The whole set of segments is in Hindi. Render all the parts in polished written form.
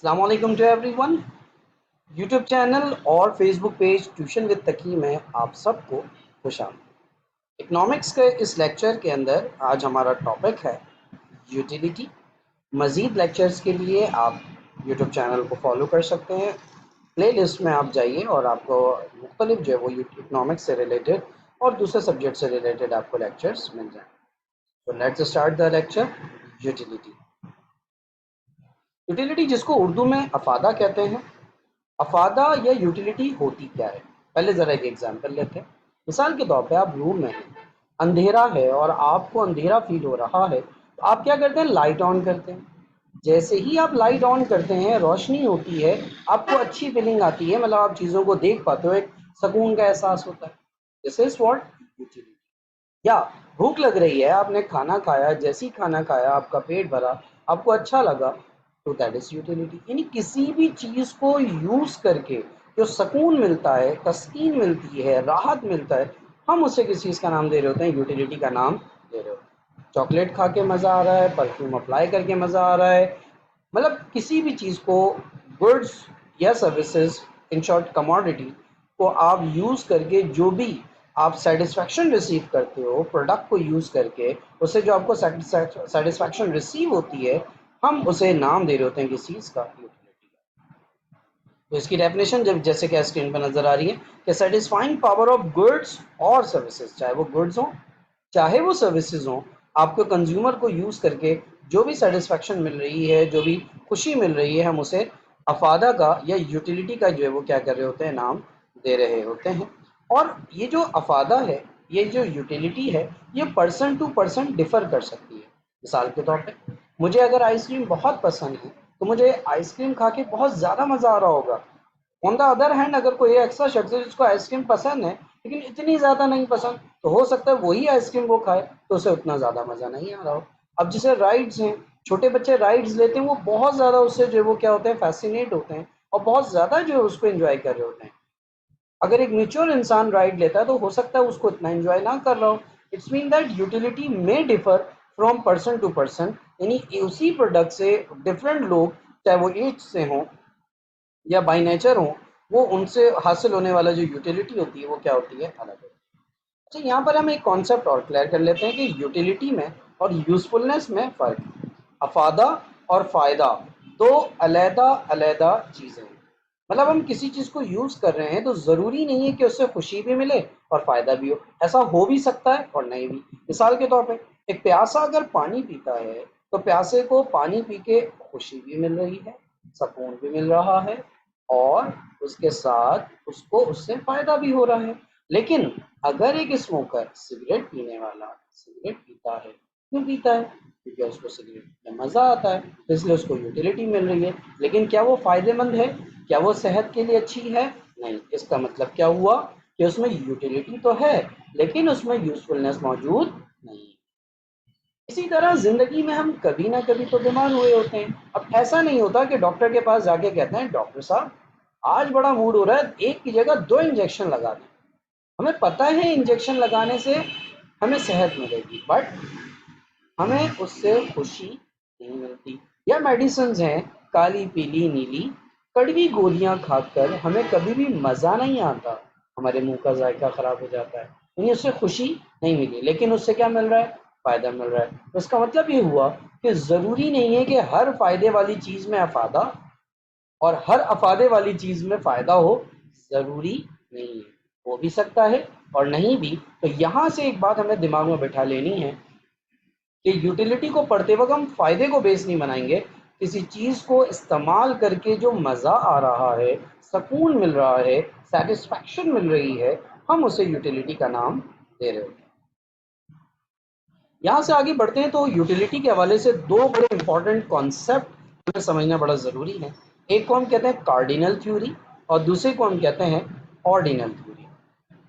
अस्सलामुअलैकुम टू एवरीवन। यूट्यूब चैनल और फेसबुक पेज ट्यूशन विद तकी में आप सबको खुशामदीद। इकोनॉमिक्स के इस लेक्चर के अंदर आज हमारा टॉपिक है यूटिलिटी। मज़ीद लेक्चर्स के लिए आप यूट्यूब चैनल को फॉलो कर सकते हैं। प्लेलिस्ट में आप जाइए और आपको मुख्तलिफ जो है वो इकोनॉमिक्स से रिलेटेड और दूसरे सब्जेक्ट से रिलेटेड आपको लेक्चर्स मिल जाएँ। तो let's start the lecture. Utility utility जिसको उर्दू में अफादा कहते हैं। अफादा या यूटिलिटी होती क्या है, पहले ज़रा एक एग्जांपल लेते हैं। मिसाल के तौर पे आप रूम में हैं, अंधेरा है और आपको अंधेरा फील हो रहा है, तो आप क्या करते हैं, लाइट ऑन करते हैं। जैसे ही आप लाइट ऑन करते हैं, रोशनी होती है, आपको अच्छी फीलिंग आती है, मतलब आप चीज़ों को देख पाते हो, एक सुकून का एहसास होता है। This is what utility. या भूख लग रही है, आपने खाना खाया, जैसे ही खाना खाया आपका पेट भरा, आपको अच्छा लगा, तो दैट इज यूटिलिटी। यानी किसी भी चीज़ को यूज़ करके जो सुकून मिलता है, तस्कीन मिलती है, राहत मिलता है, हम उसे किस चीज़ का नाम दे रहे होते हैं, यूटिलिटी का नाम दे रहे होते हैं। चॉकलेट खा के मज़ा आ रहा है, परफ्यूम अप्लाई करके मज़ा आ रहा है, मतलब किसी भी चीज़ को, गुड्स या सर्विसेज, इन शॉर्ट कमोडिटी को आप यूज़ करके जो भी आप सेटिस्फैक्शन रिसीव करते हो प्रोडक्ट को यूज़ करके, उससे जो आपको सेटिस्फैक्शन रिसीव होती है, हम उसे नाम दे रहे होते हैं किस चीज़ का, यूटिलिटी का। तो इसकी डेफिनेशन जब जैसे कि स्क्रीन पर नजर आ रही है कि सेटिस्फाइंग पावर ऑफ गुड्स और सर्विसेज, चाहे वो गुड्स हो चाहे वो सर्विसेज हो, आपको कंज्यूमर को यूज़ करके जो भी सेटिस्फैक्शन मिल रही है, जो भी खुशी मिल रही है, हम उसे अफादा का या यूटिलिटी का जो है वो क्या कर रहे होते हैं, नाम दे रहे होते हैं। और ये जो अफादा है, ये जो यूटिलिटी है, ये पर्सन टू पर्सन डिफ़र कर सकती है। मिसाल के तौर पे मुझे अगर आइसक्रीम बहुत पसंद है, तो मुझे आइसक्रीम खा के बहुत ज़्यादा मज़ा आ रहा होगा। ऑन द अदर हैंड अगर कोई ऐसा शख्स है जिसको आइसक्रीम पसंद है लेकिन इतनी ज़्यादा नहीं पसंद, तो हो सकता है वही आइसक्रीम वो खाए तो उसे उतना ज़्यादा मज़ा नहीं आ रहा हो। अब जैसे राइड्स हैं, छोटे बच्चे राइड्स लेते हैं, वो बहुत ज़्यादा उससे जो है वो क्या होते हैं, फैसिनेट होते हैं और बहुत ज़्यादा जो है उसको एंजॉय कर रहे होते हैं। अगर एक मैच्योर इंसान राइड लेता है तो हो सकता है उसको इतना एंजॉय ना कर रहा हो। इट्स मीन दैट यूटिलिटी में differ from person to person, यानी उसी प्रोडक्ट से डिफरेंट लोग, चाहे वो एज से हों या बाय नेचर हो, वो उनसे हासिल होने वाला जो यूटिलिटी होती है वो क्या होती है, अलग होती है। अच्छा, यहाँ पर हम एक कॉन्सेप्ट और क्लियर कर लेते हैं कि यूटिलिटी में और यूजफुलनेस में फ़र्क है। अफादा और फ़ायदा दो अलहदा अलहदा चीज़ें हैं। मतलब हम किसी चीज़ को यूज़ कर रहे हैं तो ज़रूरी नहीं है कि उससे खुशी भी मिले और फ़ायदा भी हो। ऐसा हो भी सकता है और नहीं भी। मिसाल के तौर पे एक प्यासा अगर पानी पीता है, तो प्यासे को पानी पी के खुशी भी मिल रही है, सुकून भी मिल रहा है और उसके साथ उसको उससे फ़ायदा भी हो रहा है। लेकिन अगर एक स्मोकर, सिगरेट पीने वाला सिगरेट पीता है, क्यों पीता है? क्योंकि उसको सिगरेट में मज़ा आता है, तो इसलिए उसको यूटिलिटी मिल रही है। लेकिन क्या वो फ़ायदेमंद है? क्या वो सेहत के लिए अच्छी है? नहीं। इसका मतलब क्या हुआ कि उसमें यूटिलिटी तो है लेकिन उसमें यूज़फुलनेस मौजूद नहीं है। इसी तरह ज़िंदगी में हम कभी ना कभी तो बीमार हुए होते हैं। अब ऐसा नहीं होता कि डॉक्टर के पास जाके कहते हैं, डॉक्टर साहब आज बड़ा मूड हो रहा है, एक की जगह 2 इंजेक्शन लगा दें। हमें पता है इंजेक्शन लगाने से हमें सेहत मिलेगी, बट हमें उससे खुशी नहीं मिलती। या मेडिसिन्स हैं, काली पीली नीली कड़वी गोलियां खाकर हमें कभी भी मज़ा नहीं आता, हमारे मुंह का जायका खराब हो जाता है, यानी उससे खुशी नहीं मिली, लेकिन उससे क्या मिल रहा है, फ़ायदा मिल रहा है। तो इसका मतलब ये हुआ कि ज़रूरी नहीं है कि हर फ़ायदे वाली चीज़ में अफादा और हर अफादे वाली चीज़ में फ़ायदा हो, ज़रूरी नहीं है। हो भी सकता है और नहीं भी। तो यहाँ से एक बात हमें दिमाग में बिठा लेनी है कि यूटिलिटी को पढ़ते वक्त हम फ़ायदे को बेस नहीं बनाएंगे। किसी चीज़ को इस्तेमाल करके जो मज़ा आ रहा है, सुकून मिल रहा है, सेटिस्फैक्शन मिल रही है, हम उसे यूटिलिटी का नाम दे रहे होते हैं। यहाँ से आगे बढ़ते हैं तो यूटिलिटी के हवाले से दो बड़े इंपॉर्टेंट कॉन्सेप्ट हमें समझना बड़ा ज़रूरी है। एक को हम कहते हैं कार्डिनल थ्योरी और दूसरे को हम कहते हैं ऑर्डिनल थ्योरी।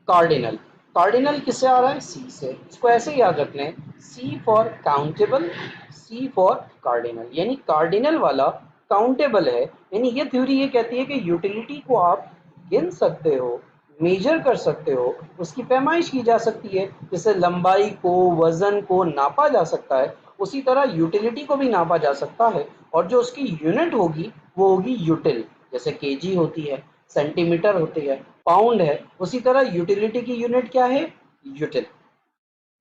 कार्डिनल, कार्डिनल किससे आ रहा है, सी से। इसको ऐसे याद रख लें, C for countable, C for cardinal, यानी कार्डिनल वाला काउंटेबल है। यानी ये थ्योरी ये कहती है कि यूटिलिटी को आप गिन सकते हो, मेजर कर सकते हो, उसकी पैमाइश की जा सकती है, जैसे लंबाई को, वजन को नापा जा सकता है उसी तरह यूटिलिटी को भी नापा जा सकता है, और जो उसकी यूनिट होगी वो होगी यूटिल। जैसे केजी होती है, सेंटीमीटर होती है, पाउंड है, उसी तरह यूटिलिटी की यूनिट क्या है? यूटिल।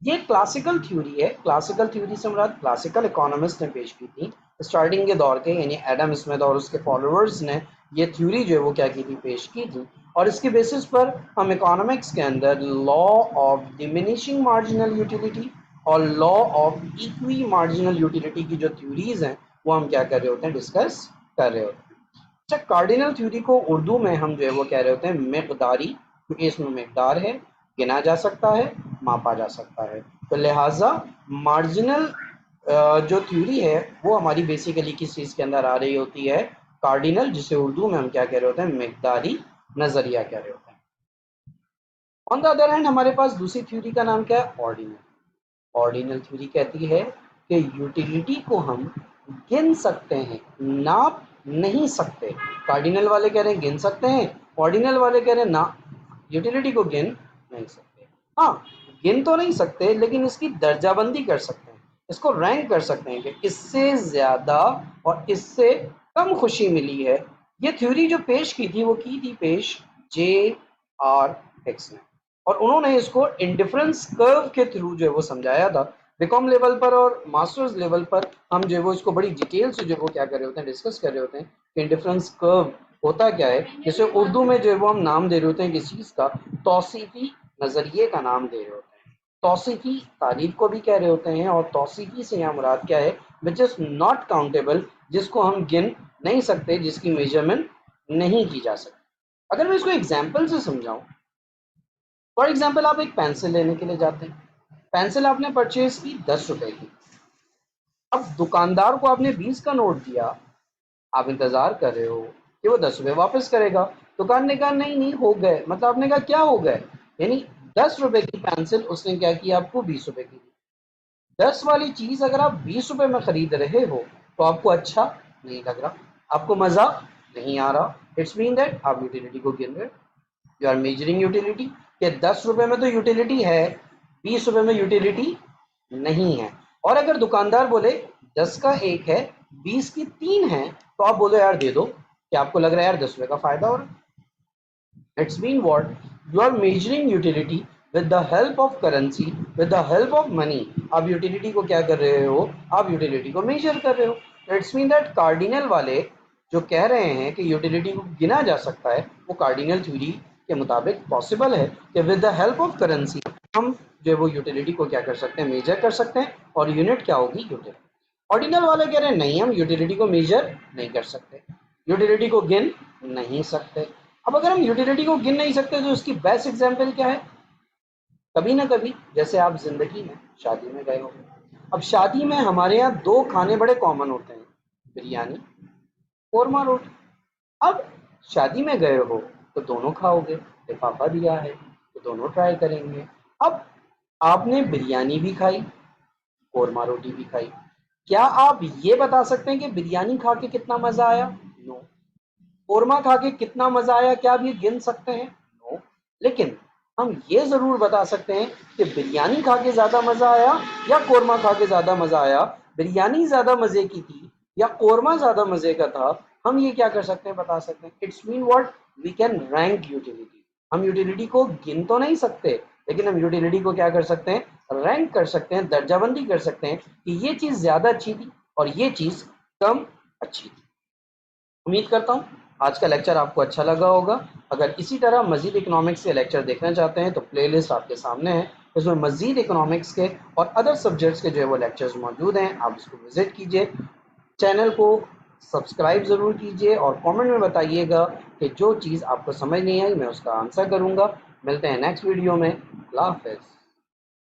ये क्लासिकल थ्योरी है। क्लासिकल थ्योरी से मुराद क्लासिकल इकोनॉमिस्ट ने पेश की थी स्टार्टिंग के दौर के, यानी एडम स्मिथ और उसके फॉलोअर्स ने ये थ्योरी जो है वो क्या की थी? पेश की थी। और इसके बेसिस पर हम इकोनॉमिक्स के अंदर law of diminishing marginal utility और law of equi marginal utility की जो थ्योरीज हैं वो हम क्या कर रहे होते हैं? डिस्कस कर रहे होते हैं। अच्छा, कार्डिनल थ्योरी को उर्दू में हम जो है वो कह रहे होते हैं मिकदारी, क्योंकि इसमें मिकदार है, गिना जा सकता है, मापा जा सकता है। तो लिहाजा मार्जिनल जो थ्योरी है वो हमारी बेसिकली किस चीज़ के अंदर आ रही होती है? कार्डिनल, जिसे उर्दू में हम क्या कह रहे होते हैं? मिकदारी नजरिया कह रहे होते हैं। ऑन द अदर हैंड हमारे पास दूसरी थ्योरी का नाम क्या है? ऑर्डिनल। ऑर्डिनल थ्योरी कहती है कि यूटिलिटी को हम गिन सकते हैं, नाप नहीं सकते। कार्डिनल वाले कह रहे हैं गिन सकते हैं, ऑर्डिनल वाले कह रहे हैं ना, यूटिलिटी को गिन नहीं सकते। हाँ, गिन तो नहीं सकते, लेकिन इसकी दर्जाबंदी कर सकते हैं, इसको रैंक कर सकते हैं कि इससे ज़्यादा और इससे कम खुशी मिली है। ये थ्योरी जो पेश की थी वो की थी पेश जे आर हिक्स ने, और उन्होंने इसको इंडिफरेंस कर्व के थ्रू जो है वो समझाया था। बीकॉम लेवल पर और मास्टर्स लेवल पर हम जो है वो इसको बड़ी डिटेल से जो है वो क्या कर रहे होते हैं? डिस्कस कर रहे होते हैं कि इंडिफरेंस कर्व होता क्या है, जिसे उर्दू में जो है वो हम नाम दे रहे होते हैं किस चीज़ का? तौसीफी नज़रिए का नाम दे रहे होते हैं। तौसीफी तारीफ को भी कह रहे होते हैं, और तौसीफी से यहाँ मुराद क्या है? विच इज़ नॉट काउंटेबल, जिसको हम गिन नहीं सकते, जिसकी मेजरमेंट नहीं की जा सकती। अगर मैं इसको एग्जाम्पल से समझाऊं, फॉर एग्जाम्पल आप एक पेंसिल लेने के लिए जाते हैं, पेंसिल आपने परचेज की 10 रुपए की। अब दुकानदार को आपने 20 का नोट दिया, आप इंतजार कर रहे हो कि वो 10 रुपए वापस करेगा। दुकान ने कहा नहीं नहीं हो गए, मतलब आपने कहा क्या हो गए, यानी 10 रुपए की पेंसिल उसने क्या किया? आपको 20 रुपए की दी। 10 वाली चीज अगर आप 20 रुपए में खरीद रहे हो तो आपको अच्छा नहीं लग रहा, आपको मजा नहीं आ रहा। इट्स मीन दैट आप यूटिलिटी को गिन रहे हो, यू आर मेजरिंग यूटिलिटी, कि 10 रुपए में तो यूटिलिटी है, 20 रुपए में यूटिलिटी नहीं है। और अगर दुकानदार बोले 10 का एक है, 20 की 3 है, तो आप बोलो यार दे दो, क्या आपको लग रहा है यार 10 रुपए का फायदा हो रहा है? It's mean what? You are measuring utility with the help of currency, with the help of money. आप utility को क्या कर रहे हो? आप utility को measure कर रहे हो। It's mean that cardinal वाले जो कह रहे हैं कि utility को गिना जा सकता है, वो cardinal theory के मुताबिक पॉसिबल है कि with the help of currency हम जो है वो यूटिलिटी को क्या कर सकते हैं? मेजर कर सकते हैं, और यूनिट क्या होगी? यूटिलिटी। ऑर्डिनल वाले कह रहे हैं नहीं, हम यूटिलिटी को मेजर नहीं कर सकते, यूटिलिटी को गिन नहीं सकते। अब अगर हम यूटिलिटी को गिन नहीं सकते तो इसकी बेस्ट एग्जांपल क्या है? कभी ना कभी जैसे आप जिंदगी में शादी में गए हो, अब शादी में हमारे यहाँ दो खाने बड़े कॉमन होते हैं, बिरयानी, कोरमा रोटी। अब शादी में गए हो तो दोनों खाओगे, लिफाफा दिया है तो दोनों ट्राई करेंगे। अब आपने बिरयानी भी खाई, कोरमा रोटी भी खाई, क्या आप ये बता सकते हैं कि बिरयानी खा के कितना मजा आया? नो। कोरमा खा के कितना मजा आया, क्या आप ये गिन सकते हैं? नो। लेकिन हम ये जरूर बता सकते हैं कि बिरयानी खा के ज्यादा मजा आया या कोरमा खा के ज्यादा मजा आया, बिरयानी ज्यादा मजे की थी या कोरमा ज्यादा मजे का था। हम ये क्या कर सकते हैं? बता सकते हैं। It's mean what? We can rank utility. हम यूटिलिटी को गिन तो नहीं सकते, लेकिन हम यूटिलिटी को क्या कर सकते हैं? रैंक कर सकते हैं, दर्जाबंदी कर सकते हैं कि ये चीज ज्यादा अच्छी थी और ये चीज कम अच्छी थी। उम्मीद करता हूँ आज का लेक्चर आपको अच्छा लगा होगा। अगर इसी तरह मजीद इकोनॉमिक्स के लेक्चर देखना चाहते हैं तो प्लेलिस्ट आपके सामने है, उसमें मजीद इकोनॉमिक्स के और अदर सब्जेक्ट्स के जो है वो लेक्चर्स मौजूद हैं, आप इसको विजिट कीजिए। चैनल को सब्सक्राइब ज़रूर कीजिए और कमेंट में बताइएगा कि जो चीज़ आपको समझ नहीं आई मैं उसका आंसर करूँगा। मिलते हैं नेक्स्ट वीडियो में। अल्लाह हाफ़िज़।